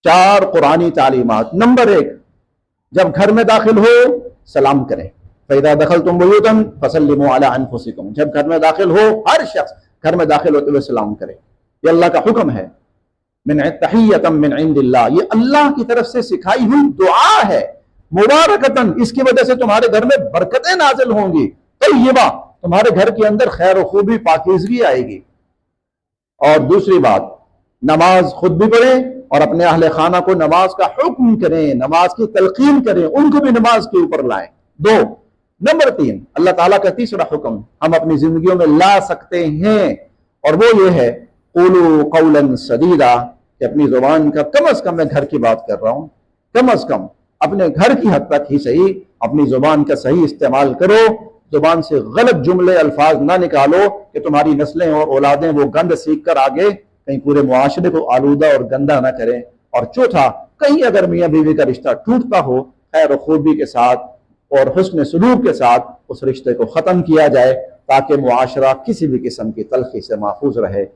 4 قرآنی تعلیمات۔ نمبر 1، جب گھر میں داخل ہو سلام کریں۔ فَإِذَا دَخَلْتُمْ بُيُوتًا فَسَلِّمُوا عَلَىٰ أَنفُسِكُمْ، جب گھر میں داخل ہو ہر شخص گھر میں داخل ہوتے ہوئے سلام کرے۔ یہ اللہ کا حکم ہے، تحیۃ من عند اللہ، یہ اللہ کی طرف سے سکھائی ہوئی دعا ہے، مبارکتاً، اس کی وجہ سے تمہارے گھر میں برکتیں نازل ہوں گی، طیبہ، تمہارے گھر کے اندر خیر و خوبی پاکیزگی آئے گی۔ اور دوسری بات، نماز خود بھی پڑھیں اور اپنے اہل خانہ کو نماز کا حکم کریں، نماز کی تلقین کریں، ان کو بھی نماز کے اوپر لائیں۔ 2، نمبر 3، اللہ تعالیٰ کا تیسرا حکم ہم اپنی زندگیوں میں لا سکتے ہیں، اور وہ یہ ہے قولوا قولا سدیدا، کہ اپنی زبان کا کم از کم، میں گھر کی بات کر رہا ہوں، کم از کم اپنے گھر کی حد تک ہی صحیح اپنی زبان کا صحیح استعمال کرو، زبان سے غلط جملے الفاظ نہ نکالو کہ تمہاری نسلیں اور اولادیں وہ گند سیکھ کر آگے کہیں پورے معاشرے کو آلودہ اور گندا نہ کریں۔ اور چوتھا، کہیں اگر میاں بیوی کا رشتہ ٹوٹتا ہو، خیر و خوبی کے ساتھ اور حسن سلوک کے ساتھ اس رشتے کو ختم کیا جائے، تاکہ معاشرہ کسی بھی قسم کی تلخی سے محفوظ رہے۔